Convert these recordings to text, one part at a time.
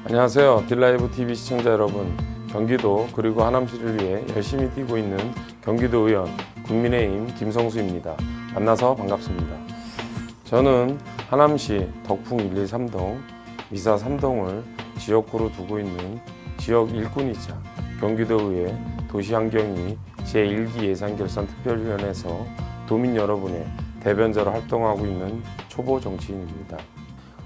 안녕하세요. 딜라이브 TV 시청자 여러분, 경기도 그리고 하남시를 위해 열심히 뛰고 있는 경기도 의원 국민의힘 김성수입니다. 만나서 반갑습니다. 저는 하남시 덕풍 1, 2, 3동, 미사 3동을 지역구로 두고 있는 지역 일꾼이자 경기도의회 도시환경위 제1기 예산결산특별위원회에서 도민 여러분의 대변자로 활동하고 있는 초보 정치인입니다.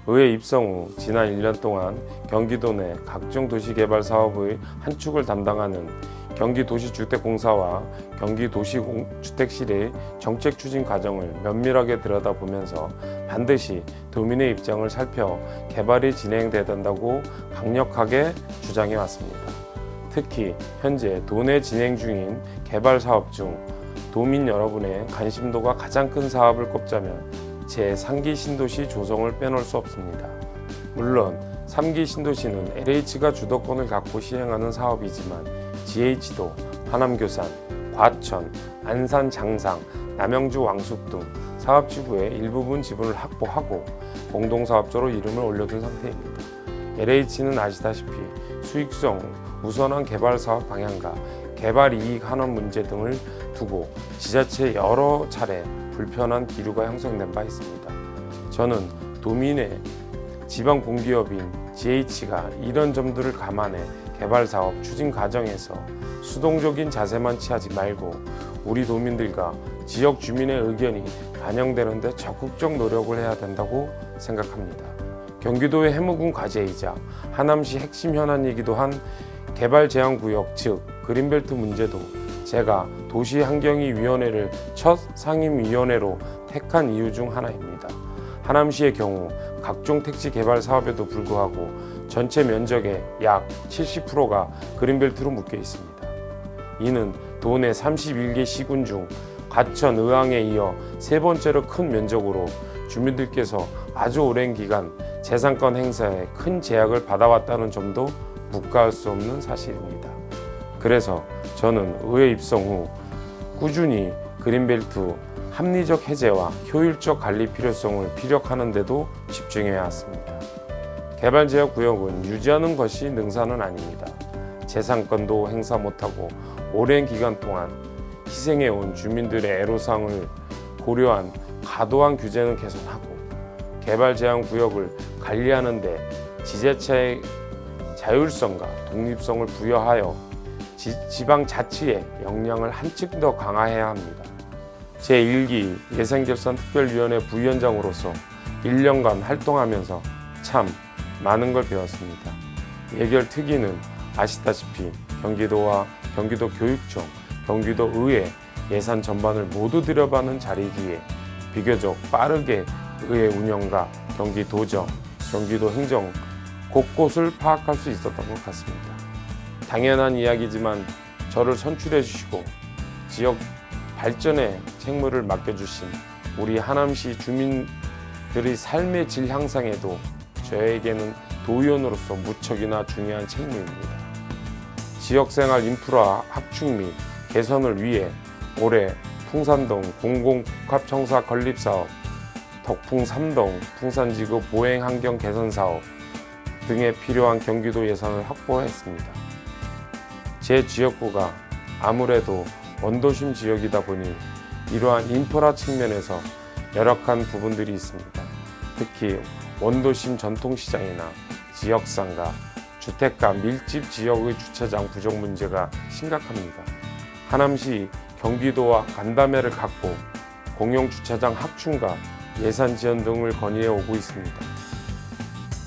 의회 입성 후 지난 1년 동안 경기도 내 각종 도시개발 사업의 한 축을 담당하는 경기도시주택공사와 경기도시주택실의 정책 추진 과정을 면밀하게 들여다보면서 반드시 도민의 입장을 살펴 개발이 진행돼야 된다고 강력하게 주장해 왔습니다. 특히 현재 도내 진행 중인 개발 사업 중 도민 여러분의 관심도가 가장 큰 사업을 꼽자면 제3기 신도시 조성을 빼놓을 수 없습니다. 물론 3기 신도시는 LH가 주도권을 갖고 시행하는 사업이지만 GH도 하남교산, 과천, 안산 장상, 남영주 왕숙 등 사업지구의 일부분 지분을 확보하고 공동사업자로 이름을 올려둔 상태입니다. LH는 아시다시피 수익성 우선한 개발사업 방향과 개발 이익 환원 문제 등을 두고 지자체에 여러 차례 불편한 기류가 형성된 바 있습니다. 저는 도민의 지방 공기업인 GH가 이런 점들을 감안해 개발 사업 추진 과정에서 수동적인 자세만 취하지 말고 우리 도민들과 지역 주민의 의견이 반영되는 데 적극적 노력을 해야 된다고 생각합니다. 경기도의 해묵은 과제이자 하남시 핵심 현안이기도 한 개발제한구역 즉 그린벨트 문제도 제가 도시환경위원회를 첫 상임위원회로 택한 이유 중 하나입니다. 하남시의 경우 각종 택지 개발 사업에도 불구하고 전체 면적의 약 70%가 그린벨트로 묶여 있습니다. 이는 도내 31개 시군 중 과천, 의왕에 이어 세 번째로 큰 면적으로 주민들께서 아주 오랜 기간 재산권 행사에 큰 제약을 받아왔다는 점도 묵과할 수 없는 사실입니다. 그래서 저는 의회 입성 후 꾸준히 그린벨트 합리적 해제와 효율적 관리 필요성을 피력하는 데도 집중해 왔습니다. 개발제약구역은 유지하는 것이 능사는 아닙니다. 재산권도 행사 못하고 오랜 기간 동안 희생해온 주민들의 애로사항을 고려한 과도한 규제는 개선하고 개발제한구역을 관리하는 데 지자체의 자율성과 독립성을 부여하여 지방자치의 역량을 한층 더 강화해야 합니다. 제1기 예산결산특별위원회 부위원장으로서 1년간 활동하면서 참 많은 걸 배웠습니다. 예결 특위는 아시다시피 경기도와 경기도 교육청, 경기도 의회 예산 전반을 모두 들여다보는 자리이기에 비교적 빠르게 의회 운영과 경기도정, 경기도 행정 곳곳을 파악할 수 있었던 것 같습니다. 당연한 이야기지만 저를 선출해 주시고 지역 발전에 책무를 맡겨주신 우리 하남시 주민들의 삶의 질 향상에도 저에게는 도의원으로서 무척이나 중요한 책무입니다. 지역생활 인프라 확충 및 개선을 위해 올해 풍산동 공공복합청사 건립사업, 덕풍 3동 풍산지구 보행환경 개선사업 등에 필요한 경기도 예산을 확보했습니다. 제 지역구가 아무래도 원도심 지역이다 보니 이러한 인프라 측면에서 열악한 부분들이 있습니다. 특히 원도심 전통시장이나 지역상가, 주택가 밀집 지역의 주차장 부족 문제가 심각합니다. 하남시 경기도와 간담회를 갖고 공용주차장 확충과 예산 지원 등을 건의해 오고 있습니다.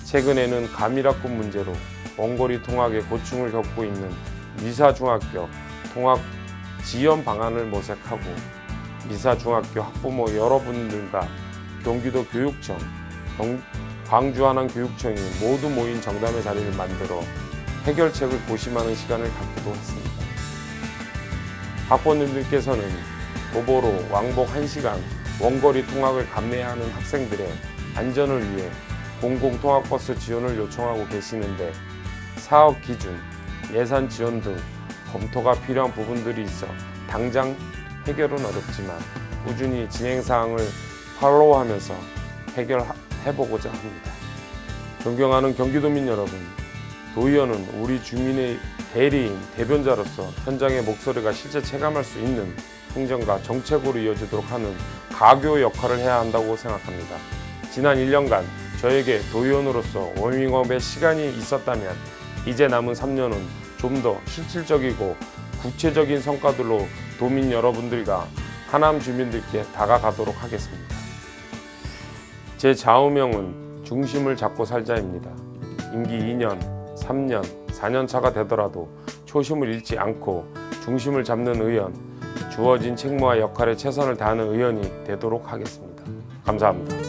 최근에는 가미락군 문제로 원거리 통학에 고충을 겪고 있는 미사중학교 통학 지원 방안을 모색하고 미사중학교 학부모 여러분들과 경기도 교육청, 광주 한남교육청이 모두 모인 정담의 자리를 만들어 해결책을 고심하는 시간을 갖기도 했습니다. 학부모님들께서는 도보로 왕복 1시간 원거리 통학을 감내해야 하는 학생들의 안전을 위해 공공통학버스 지원을 요청하고 계시는데 사업 기준, 예산 지원 등 검토가 필요한 부분들이 있어 당장 해결은 어렵지만 꾸준히 진행사항을 팔로우하면서 해결해보고자 합니다. 존경하는 경기도민 여러분, 도의원은 우리 주민의 대리인, 대변자로서 현장의 목소리가 실제 체감할 수 있는 행정과 정책으로 이어지도록 하는 가교 역할을 해야 한다고 생각합니다. 지난 1년간 저에게 도의원으로서 워밍업의 시간이 있었다면 이제 남은 3년은 좀 더 실질적이고 구체적인 성과들로 도민 여러분들과 하남 주민들께 다가가도록 하겠습니다. 제 좌우명은 중심을 잡고 살자입니다. 임기 2년, 3년, 4년 차가 되더라도 초심을 잃지 않고 중심을 잡는 의원, 주어진 책무와 역할에 최선을 다하는 의원이 되도록 하겠습니다. 감사합니다.